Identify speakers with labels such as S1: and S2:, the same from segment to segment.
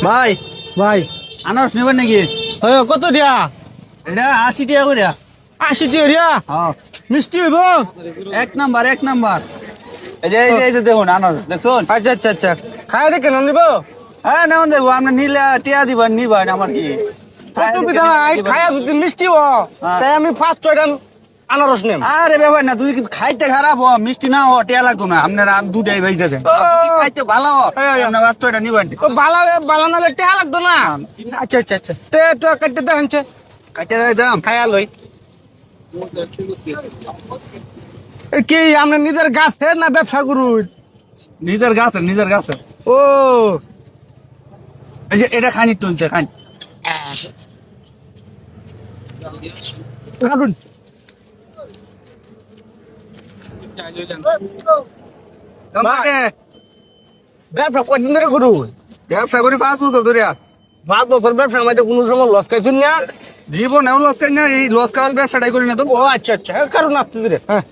S1: ভাই
S2: ভাই
S1: আনারস নেবেন নাকি?
S2: কত দিয়া?
S1: এটা 80 টাকা করে।
S2: 80 টাকা দিয়া?
S1: হ্যাঁ
S2: মিষ্টি হইব?
S1: এক নাম্বার এক নাম্বার। এই যে দেখুন আনারস দেখুন।
S2: আচ্ছা আচ্ছা আচ্ছা, খাই দেখে না নিব?
S1: হ্যাঁ নেওয়া যাবো, আপনি নিলে টিয়া দিবেন নিবেন আমার কি
S2: অসুবিধা নাই, খায়া যদি মিষ্টি হ তাই আমি 5-6টা আনারস নেম।
S1: আরে ব্যাপার না, তুই কি খাইতে খারাপ হ মিষ্টি না হ টিয়া লাগতো না, আপনারা দুটাই বেঁচে দেন। খাইতে ভালো হ আপনার বাচ্চাটা নিবেন।
S2: বালা বালা নালে টেহা লাগতো না। আচ্ছা আচ্ছা আচ্ছা, তে তো কাটতে দেখানছে,
S1: কাইতে দাম
S2: খায়া লই। কি আমরা নিজের গাছে না ব্যবসা করুন?
S1: নিজের গাছে নিজের গাছে।
S2: ও
S1: এই যে এটা খানি তুলছে খানি
S2: কাটুন। ব্যবসা কয়দিন ধরে করুন?
S1: ব্যবসা করি 5 বছর ধরে।
S2: 5 বছর ব্যবসা আমাদের কোনো সময় লস খাইছুন না?
S1: জীবনেও লস খাই না, এই লস খাওয়ার ব্যবসাটাই করি না তো।
S2: ও আচ্ছা আচ্ছা, কারণ আপনি ধরে হ্যাঁ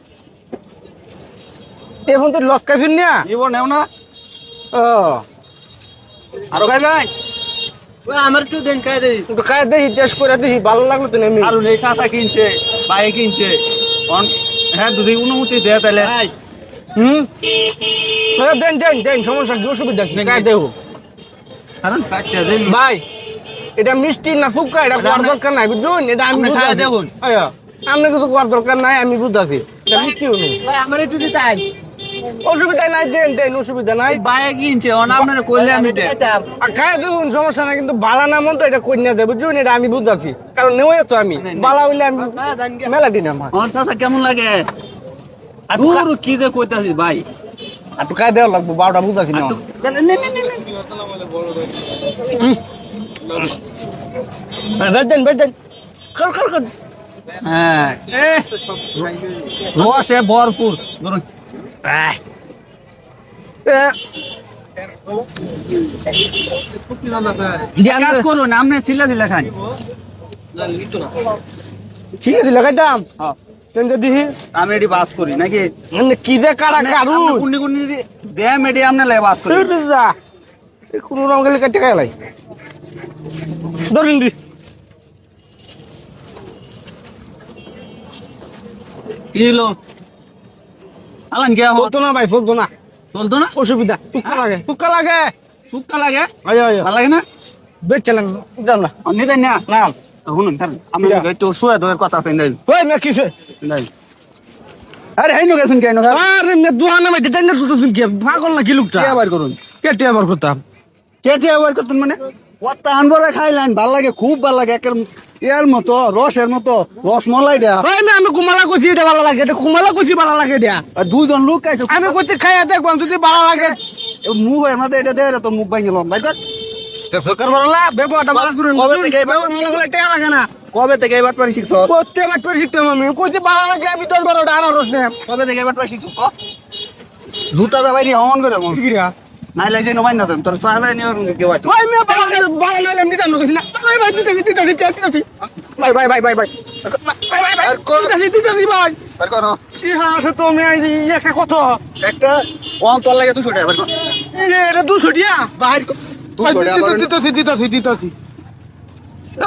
S2: এখন তো লস খাইছুন না?
S1: জীবনেও না।
S2: ও
S1: আরো খাই ভাই
S2: আমার একটু দেন, খাই দেখি, একটু খাই দেখি, টেস্ট করে দেখি, ভালো লাগলো তো নেই।
S1: কারণ এই চাচা কিনছে ভাই কিনছে, হ্যাঁ যদি অনুমতি দেয় তাহলে
S2: দেন দেন দেন, সমস্যা কি, অসুবিধা কি, খাই দেবো।
S1: কারণ কাটতে দেন
S2: ভাই এটা মিষ্টি না ফুকা, এটা করার দরকার নাই বুঝুন, এটা আমি
S1: খাই দেখুন।
S2: আপনি কিছু করার দরকার নাই, আমি বুঝাছি এটা মিষ্টি হলো।
S3: ভাই আমার একটু দিতে আই।
S2: অসুবিধা নাই, দেন দেন, অসুবিধা নাই।
S1: ভাই কিনছে আপনারা করলে আমি দেয়
S2: খাই দেখুন, সমস্যা নাই, কিন্তু বালা না মন তো এটা কই না দেয় বুঝুন, এটা আমি বুঝাছি, কারণ নেওয়াই তো আমি বালা হইলে আমি মেলা দিন আমার।
S1: আমার চাচা কেমন লাগে দূর কি যে কইতাছি ভাই,
S2: একটু খাই দেওয়া লাগবো, 12টা বুঝাছি না। বেচেন বেচেন, কর কর কর।
S1: হ্যাঁ রসে ভরপুর ধরুন। কাজ করুন আপনি ছিলা ছিলা খান।
S2: ঠিক আছে লাগাইতাম দেখি
S1: আমি এটি বাস করি নাকি
S2: মানে কি যে কারা কারু
S1: কুন্ডি কুন্ডি দেম এটি আপনি লাগে বাস করি
S2: কোন রঙ গেলে কাটে খাই ধরেন
S1: কি হলো আলান কে
S2: চলতো না ভাই, চলতো না,
S1: চলতো না,
S2: অসুবিধা, টুকা লাগে টুকা লাগে
S1: সুক্কা লাগে
S2: আয় আয়
S1: ভালো লাগে না,
S2: বেচ চালান দাম না
S1: নিতেন না না শুনুন আমি একটু শুয়ে দেওয়ার কথা আছে দেন
S2: ওই না কিসে
S1: দেন। আরে হাইনো গেছেন কেন
S2: আরে মে দুহানা মে দেন না তুই কি পাগল না কি লোকটা
S1: কে আবার করুন
S2: কেটে আবার করতাম
S1: কেটে আবার করতেন মানে ওটা আনবরে খাইলেন ভাল লাগে, খুব ভাল লাগে, একের এর মতো রসের মতো রসমলাই দেয়া।
S2: ওই না আমি কুমালা কইছি এটা ভালো লাগে, এটা কুমালা কইছি ভালো লাগে এটা,
S1: আর দুজন লোক খাইছে
S2: আমি কইছি খাইয়া দেখবাম যদি ভালো লাগে
S1: মুখ হয় মাঝে এটা দেয় তো মুখ ভাঙে লম ভাই
S2: সরকার ভালো না ব্যবহারটা ভালো করুন,
S1: কবে থেকে এই
S2: ভালো লাগলে টাকা লাগে না,
S1: কবে থেকে এবার পারি শিখছ,
S2: প্রত্যেকবার করে শিখতাম আমি, কইছি ভালো লাগে আমি 10-12টা আনারস নেব।
S1: কবে থেকে এবার পারি শিখছ ক জুতা দা বাইরে অন করে মন
S2: কিরা
S1: নাই লাগে নবাই না তোর সালা নিয়ে কে ভাই
S2: ওই মে ভালো লাগে এমনি জানো কইছি না ভাই ভাই দিতে ভাই ভাই ভাই ভাই ভাই ভাই ভাই
S1: আর কো
S2: দিতে ভাই
S1: আর কোন
S2: কি হাসে তো মে একটা কত
S1: একটা অন তোর লাগে 200 টাকা বার কর
S2: এটা 200 দিয়া
S1: বাইর 200 টাকা বার
S2: দিতে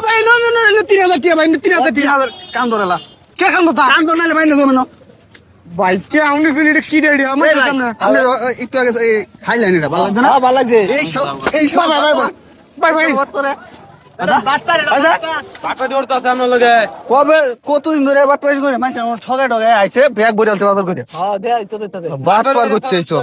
S2: ভাই না না না 3000 টাকা ভাই 3000 টাকা
S1: 3000 কান ধরেলা
S2: কে খান তো
S1: কান ধরলে বাইন দেবো না
S2: ভাই কে আমনি শুনি এটা কি রেডি আমার সামনে
S1: আপনি একটু আগে খাইলেন এটা ভালো লাগছে না,
S2: ভালো লাগছে
S1: এই সব
S2: ভাই ভাই ভাই
S1: বাট করে
S2: কবে
S1: কতদিন ধরে বাট পাইছ করে মানুষ ঠগে ঠগে আইছে ব্যাগ বইরালছে বাজার করে
S2: হ্যাঁ দে
S1: বাট পার করতে আইছো